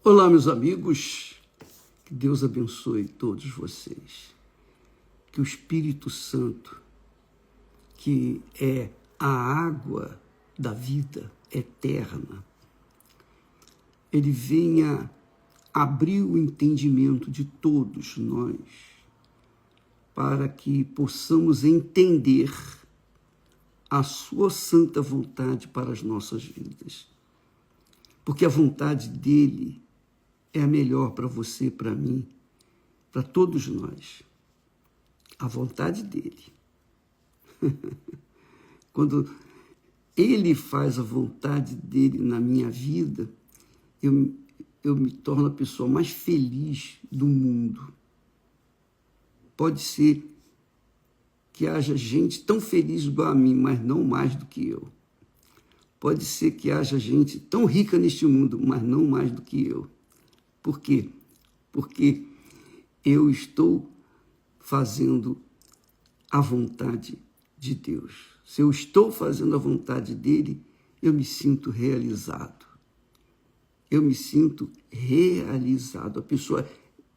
Olá, meus amigos, que Deus abençoe todos vocês, que o Espírito Santo, que é a água da vida eterna, ele venha abrir o entendimento de todos nós, para que possamos entender a sua santa vontade para as nossas vidas. Porque a vontade dele é a melhor para você, para mim, para todos nós. A vontade dele. Quando ele faz a vontade dele na minha vida, eu me torno a pessoa mais feliz do mundo. Pode ser que haja gente tão feliz igual a mim, mas não mais do que eu. Pode ser que haja gente tão rica neste mundo, mas não mais do que eu. Por quê? Porque eu estou fazendo a vontade de Deus. Se eu estou fazendo a vontade dele, eu me sinto realizado. Eu me sinto realizado, a pessoa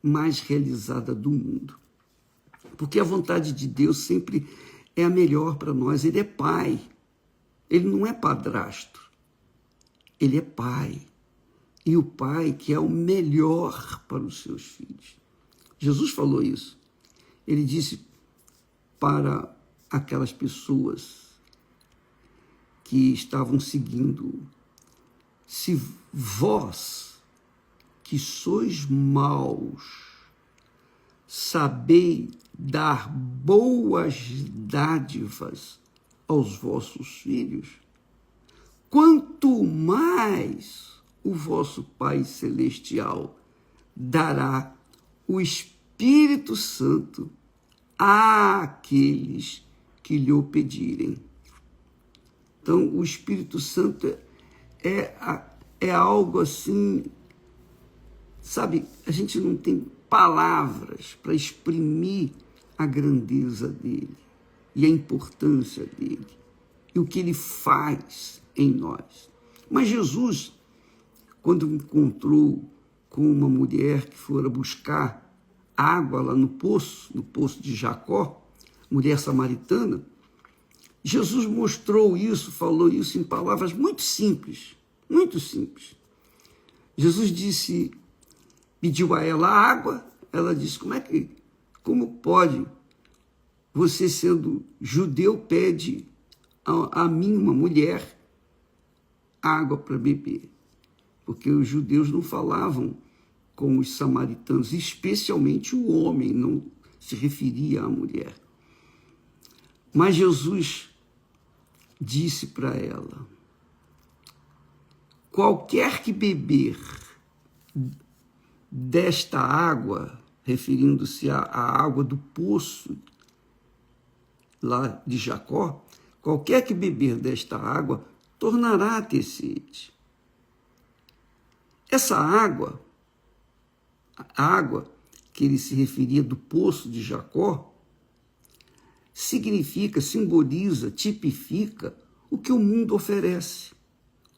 mais realizada do mundo. Porque a vontade de Deus sempre é a melhor para nós. Ele é pai. Ele não é padrasto. Ele é pai. E o pai que é o melhor para os seus filhos. Jesus falou isso. Ele disse para aquelas pessoas que estavam seguindo: se vós, que sois maus, sabei dar boas dádivas aos vossos filhos, quanto mais o vosso Pai Celestial dará o Espírito Santo àqueles que lhe o pedirem. Então, o Espírito Santo é algo assim, sabe, a gente não tem palavras para exprimir a grandeza dele e a importância dele e o que ele faz em nós. Mas Jesus, quando encontrou com uma mulher que fora buscar água lá no poço de Jacó, mulher samaritana, Jesus mostrou isso, falou isso em palavras muito simples, muito simples. Jesus disse, pediu a ela água, ela disse, como pode você, sendo judeu, pede a mim, uma mulher, água para beber? Porque os judeus não falavam com os samaritanos, especialmente o homem, não se referia à mulher. Mas Jesus disse para ela, qualquer que beber desta água, referindo-se à água do poço lá de Jacó, qualquer que beber desta água tornará a ter sede. Essa água, a água que ele se referia do poço de Jacó, significa, simboliza, tipifica o que o mundo oferece.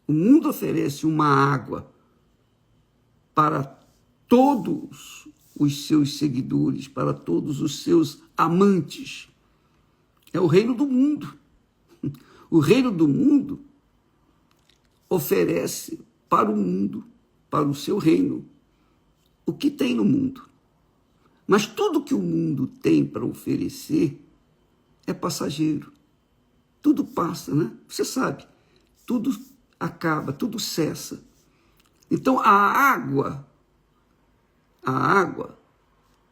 O mundo oferece uma água para todos os seus seguidores, para todos os seus amantes. É o reino do mundo. O reino do mundo oferece para o mundo, para o seu reino, o que tem no mundo. Mas tudo que o mundo tem para oferecer é passageiro. Tudo passa, né? Você sabe, tudo acaba, tudo cessa. Então, a água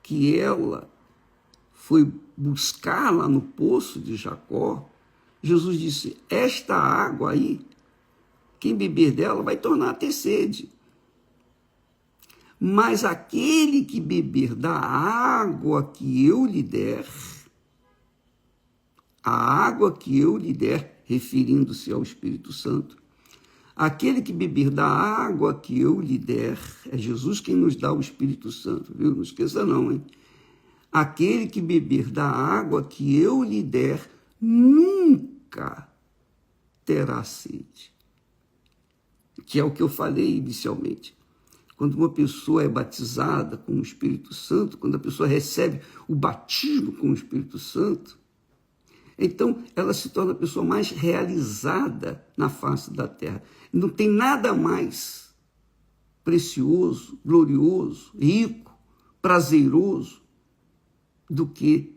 que ela foi buscar lá no poço de Jacó, Jesus disse, esta água aí, quem beber dela vai tornar a ter sede. Mas aquele que beber da água que eu lhe der, a água que eu lhe der, referindo-se ao Espírito Santo, aquele que beber da água que eu lhe der, é Jesus quem nos dá o Espírito Santo, viu? Não esqueça não, hein? Aquele que beber da água que eu lhe der, nunca terá sede. Que é o que eu falei inicialmente. quando uma pessoa é batizada com o Espírito Santo, quando a pessoa recebe o batismo com o Espírito Santo, então ela se torna a pessoa mais realizada na face da terra. Não tem nada mais precioso, glorioso, rico, prazeroso do que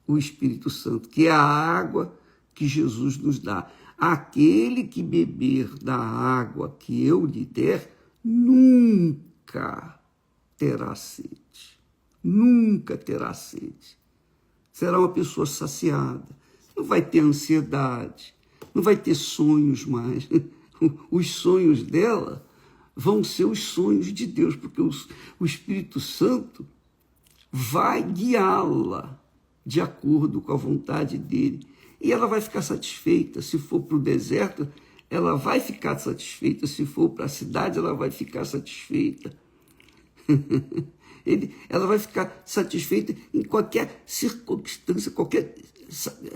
o Espírito Santo, que é a água que Jesus nos dá. Aquele que beber da água que eu lhe der, nunca terá sede. Nunca terá sede. Será uma pessoa saciada. Não vai ter ansiedade. Não vai ter sonhos mais. Os sonhos dela vão ser os sonhos de Deus, porque o Espírito Santo vai guiá-la de acordo com a vontade dele. E ela vai ficar satisfeita. Se for para o deserto, ela vai ficar satisfeita. Se for para a cidade, ela vai ficar satisfeita. Ela vai ficar satisfeita em qualquer circunstância, qualquer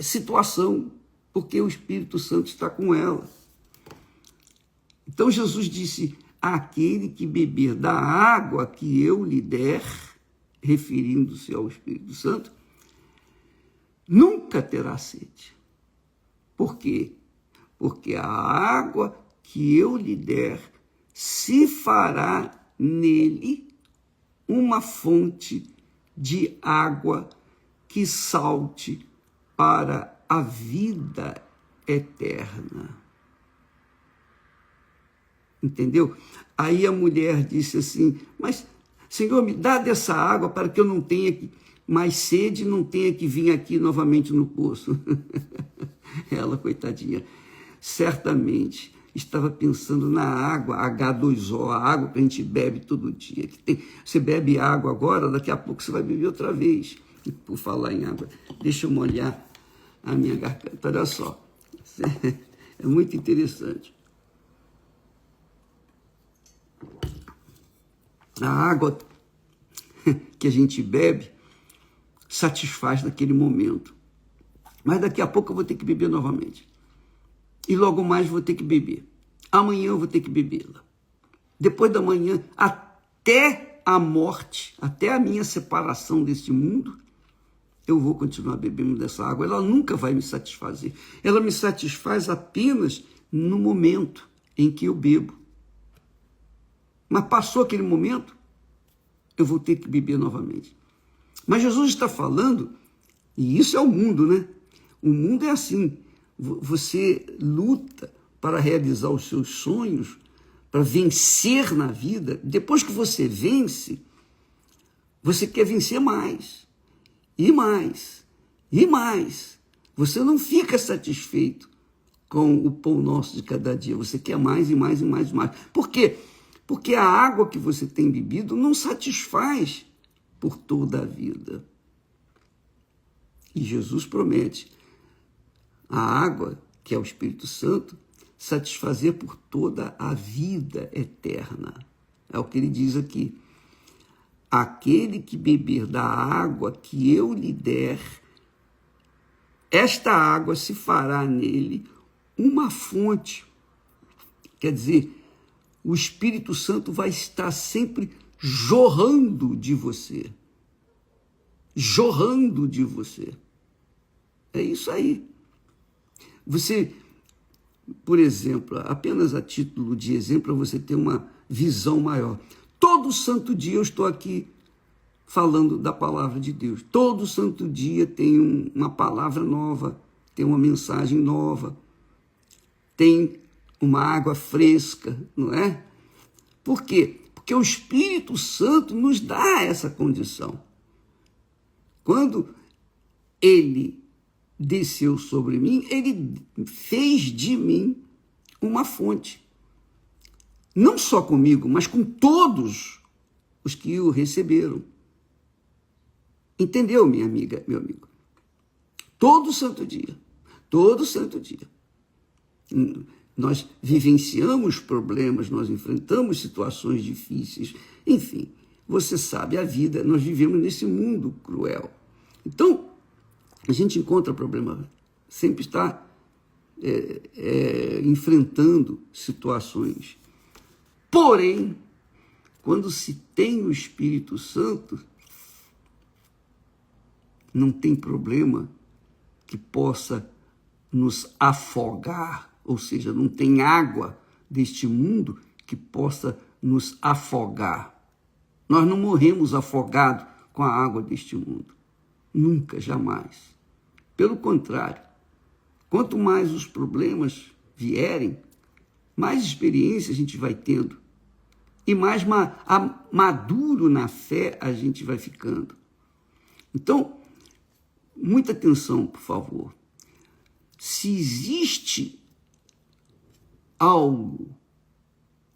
situação, porque o Espírito Santo está com ela. Então Jesus disse: aquele que beber da água que eu lhe der, referindo-se ao Espírito Santo, nunca terá sede. Por quê? Porque a água que eu lhe der se fará nele uma fonte de água que salte para a vida eterna. Entendeu? Aí a mulher disse assim: mas, Senhor, me dá dessa água para que eu não tenha mais sede, não tenha que vir aqui novamente no poço. Ela, coitadinha, certamente estava pensando na água H2O, a água que a gente bebe todo dia. Você bebe água agora, daqui a pouco você vai beber outra vez. E por falar em água, deixa eu molhar a minha garganta. Olha só, é muito interessante. A água que a gente bebe satisfaz naquele momento. Mas daqui a pouco eu vou ter que beber novamente. E logo mais vou ter que beber. Amanhã eu vou ter que bebê-la. Depois da manhã, até a morte, até a minha separação desse mundo, eu vou continuar bebendo dessa água. Ela nunca vai me satisfazer. Ela me satisfaz apenas no momento em que eu bebo. Mas passou aquele momento, eu vou ter que beber novamente. Mas Jesus está falando, e isso é o mundo, né? O mundo é assim. Você luta para realizar os seus sonhos, para vencer na vida. Depois que você vence, você quer vencer mais, e mais, e mais. Você não fica satisfeito com o pão nosso de cada dia. Você quer mais e mais e mais e mais. Por quê? Porque a água que você tem bebido não satisfaz por toda a vida. E Jesus promete a água, que é o Espírito Santo, satisfazer por toda a vida eterna. É o que ele diz aqui. Aquele que beber da água que eu lhe der, esta água se fará nele uma fonte. Quer dizer, o Espírito Santo vai estar sempre jorrando de você. Jorrando de você. É isso aí. Você, por exemplo, apenas a título de exemplo, para você ter uma visão maior. Todo santo dia eu estou aqui falando da palavra de Deus. Todo santo dia tem uma palavra nova, tem uma mensagem nova, tem uma água fresca, não é? Por quê? Porque o Espírito Santo nos dá essa condição. Quando ele desceu sobre mim, ele fez de mim uma fonte. Não só comigo, mas com todos os que o receberam. Entendeu, minha amiga, meu amigo? Todo santo dia, nós vivenciamos problemas, nós enfrentamos situações difíceis, enfim, você sabe, a vida, nós vivemos nesse mundo cruel. Então, a gente encontra problema, sempre está enfrentando situações. Porém, quando se tem o Espírito Santo, não tem problema que possa nos afogar, ou seja, não tem água deste mundo que possa nos afogar. Nós não morremos afogados com a água deste mundo. Nunca, jamais. Pelo contrário, quanto mais os problemas vierem, mais experiência a gente vai tendo e mais maduro na fé a gente vai ficando. Então, muita atenção, por favor. Se existe algo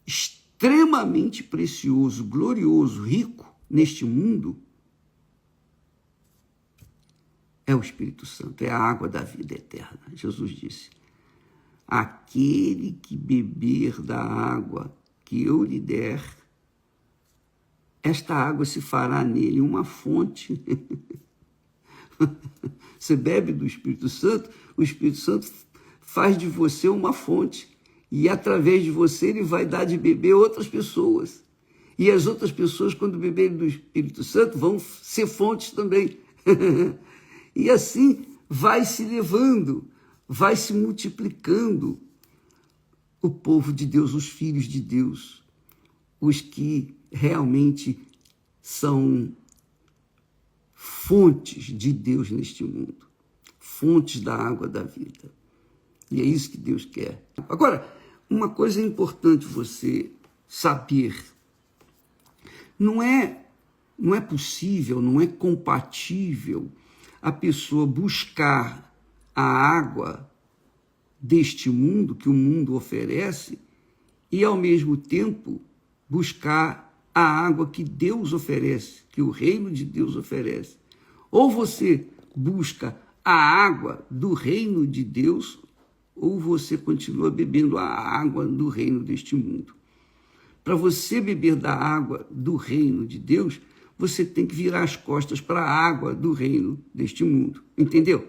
extremamente precioso, glorioso, rico neste mundo, é o Espírito Santo, é a água da vida eterna. Jesus disse: aquele que beber da água que eu lhe der, esta água se fará nele uma fonte. Você bebe do Espírito Santo, o Espírito Santo faz de você uma fonte. E através de você ele vai dar de beber outras pessoas. E as outras pessoas, quando beberem do Espírito Santo, vão ser fontes também. E assim vai se levando, vai se multiplicando o povo de Deus, os filhos de Deus, os que realmente são fontes de Deus neste mundo, fontes da água da vida. E é isso que Deus quer. Agora, uma coisa importante você saber, não é possível, não é compatível a pessoa buscar a água deste mundo, que o mundo oferece, e ao mesmo tempo buscar a água que Deus oferece, que o reino de Deus oferece. Ou você busca a água do reino de Deus, ou você continua bebendo a água do reino deste mundo. Para você beber da água do reino de Deus, você tem que virar as costas para a água do reino deste mundo. Entendeu?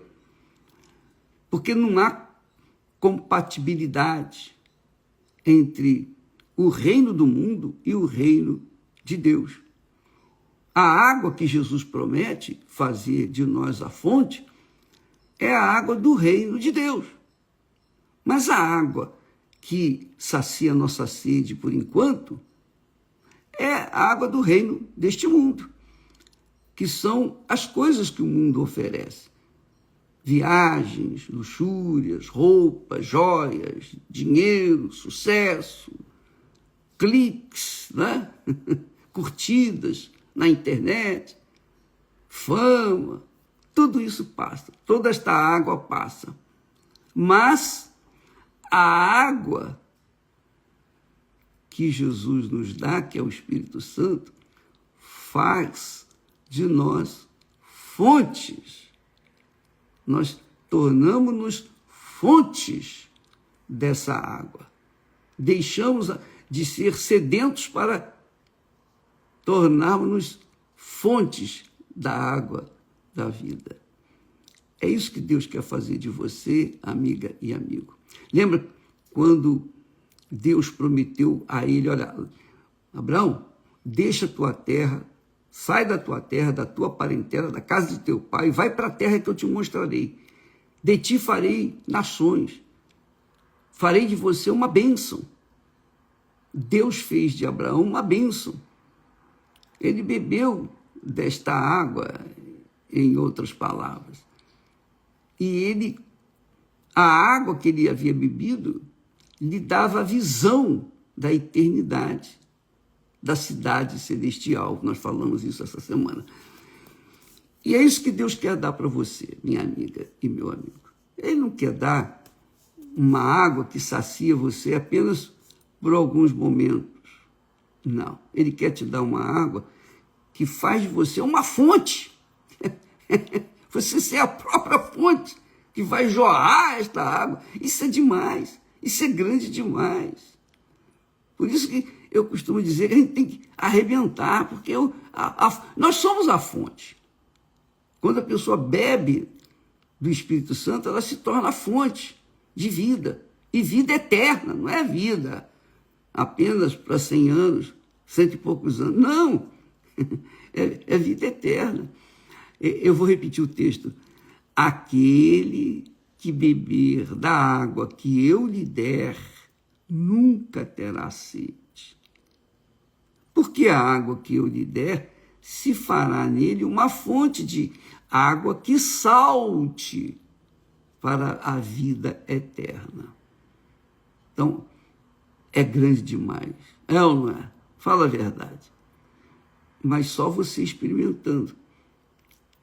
Porque não há compatibilidade entre o reino do mundo e o reino de Deus. A água que Jesus promete fazer de nós a fonte é a água do reino de Deus. Mas a água que sacia nossa sede por enquanto é a água do reino deste mundo, que são as coisas que o mundo oferece. Viagens, luxúrias, roupas, joias, dinheiro, sucesso, cliques, né? Curtidas na internet, fama, tudo isso passa, toda esta água passa. Mas a água que Jesus nos dá, que é o Espírito Santo, faz de nós fontes. Nós tornamos-nos fontes dessa água. Deixamos de ser sedentos para tornarmos-nos fontes da água da vida. É isso que Deus quer fazer de você, amiga e amigo. Lembra quando Deus prometeu a ele, olha, Abraão, deixa a tua terra, sai da tua terra, da tua parentela, da casa de teu pai, e vai para a terra que eu te mostrarei. De ti farei nações, farei de você uma bênção. Deus fez de Abraão uma bênção. Ele bebeu desta água, em outras palavras. E a água que ele havia bebido, lhe dava a visão da eternidade, da cidade celestial. Nós falamos isso essa semana. E é isso que Deus quer dar para você, minha amiga e meu amigo. Ele não quer dar uma água que sacia você apenas por alguns momentos. Não. Ele quer te dar uma água que faz de você uma fonte. Você ser a própria fonte que vai jorrar esta água. Isso é demais. Isso é grande demais. Por isso que eu costumo dizer que a gente tem que arrebentar, porque nós somos a fonte. Quando a pessoa bebe do Espírito Santo, ela se torna a fonte de vida. E vida eterna, não é vida apenas para 100 anos, 100 e poucos anos. Não! É vida eterna. Eu vou repetir o texto. Aquele que beber da água que eu lhe der, nunca terá sede. Porque a água que eu lhe der se fará nele uma fonte de água que salte para a vida eterna. Então, é grande demais. É ou não é? Fala a verdade. Mas só você experimentando.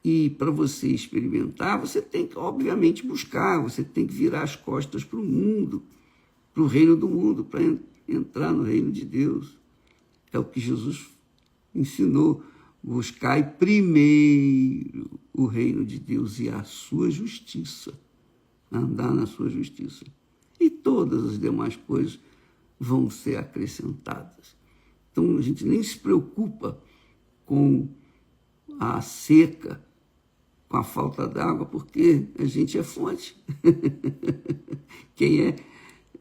E para você experimentar, você tem que, obviamente, buscar, você tem que virar as costas para o mundo, para o reino do mundo, para entrar no reino de Deus. É o que Jesus ensinou. Buscai primeiro o reino de Deus e a sua justiça. Andar na sua justiça. E todas as demais coisas vão ser acrescentadas. Então, a gente nem se preocupa com a seca, com a falta d'água, porque a gente é fonte. Quem é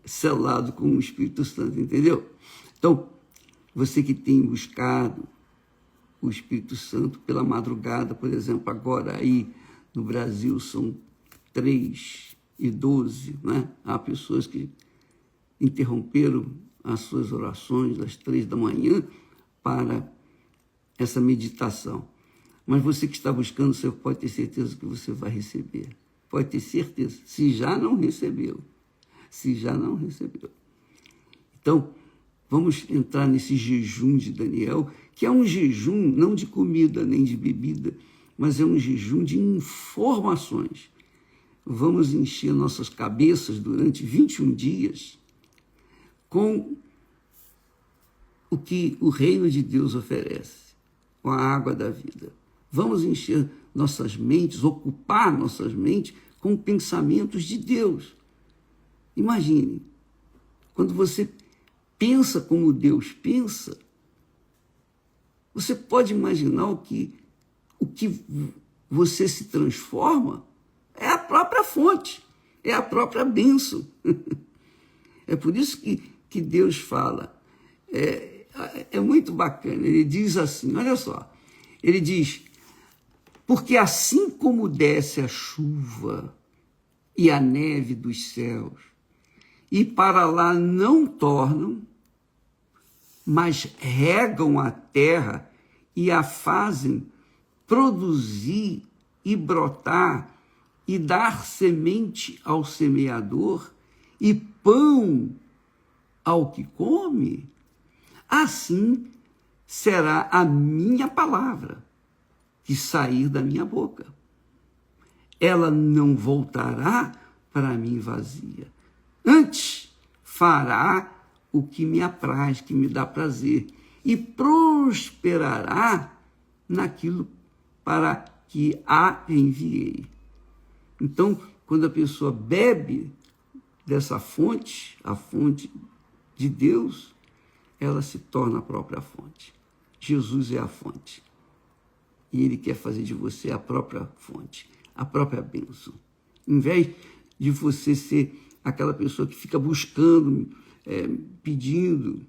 selado com o Espírito Santo, entendeu? Então, você que tem buscado o Espírito Santo pela madrugada, por exemplo, agora aí no Brasil são 3h12, né? Há pessoas que interromperam as suas orações às 3 da manhã para essa meditação. Mas você que está buscando, você pode ter certeza que você vai receber. Pode ter certeza, se já não recebeu. Se já não recebeu. Então, vamos entrar nesse jejum de Daniel, que é um jejum não de comida nem de bebida, mas é um jejum de informações. Vamos encher nossas cabeças durante 21 dias com o que o reino de Deus oferece, com a água da vida. Vamos encher nossas mentes, ocupar nossas mentes com pensamentos de Deus. Imagine, quando você pensa como Deus pensa, você pode imaginar o que você se transforma é a própria fonte, é a própria bênção. É por isso que Deus fala. É muito bacana. Ele diz assim, olha só, ele diz, porque assim como desce a chuva e a neve dos céus, e para lá não tornam, mas regam a terra e a fazem produzir e brotar e dar semente ao semeador e pão ao que come, assim será a minha palavra que sair da minha boca. Ela não voltará para mim vazia. Antes, fará o que me apraz, que me dá prazer, e prosperará naquilo para que a enviei. Então, quando a pessoa bebe dessa fonte, a fonte de Deus, ela se torna a própria fonte. Jesus é a fonte. E Ele quer fazer de você a própria fonte, a própria bênção. Em vez de você ser aquela pessoa que fica buscando, pedindo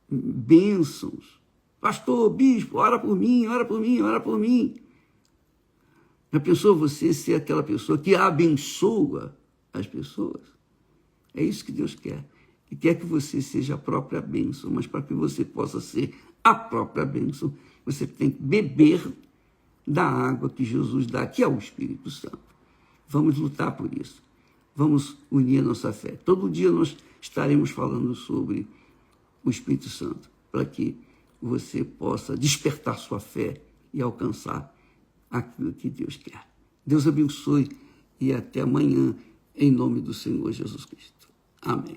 bênçãos. Pastor, bispo, ora por mim, ora por mim, ora por mim. Já pensou você ser aquela pessoa que abençoa as pessoas? É isso que Deus quer. E quer que você seja a própria bênção, mas para que você possa ser a própria bênção, você tem que beber da água que Jesus dá, que é o Espírito Santo. Vamos lutar por isso. Vamos unir a nossa fé. Todo dia nós estaremos falando sobre o Espírito Santo, para que você possa despertar sua fé e alcançar aquilo que Deus quer. Deus abençoe e até amanhã, em nome do Senhor Jesus Cristo. Amém.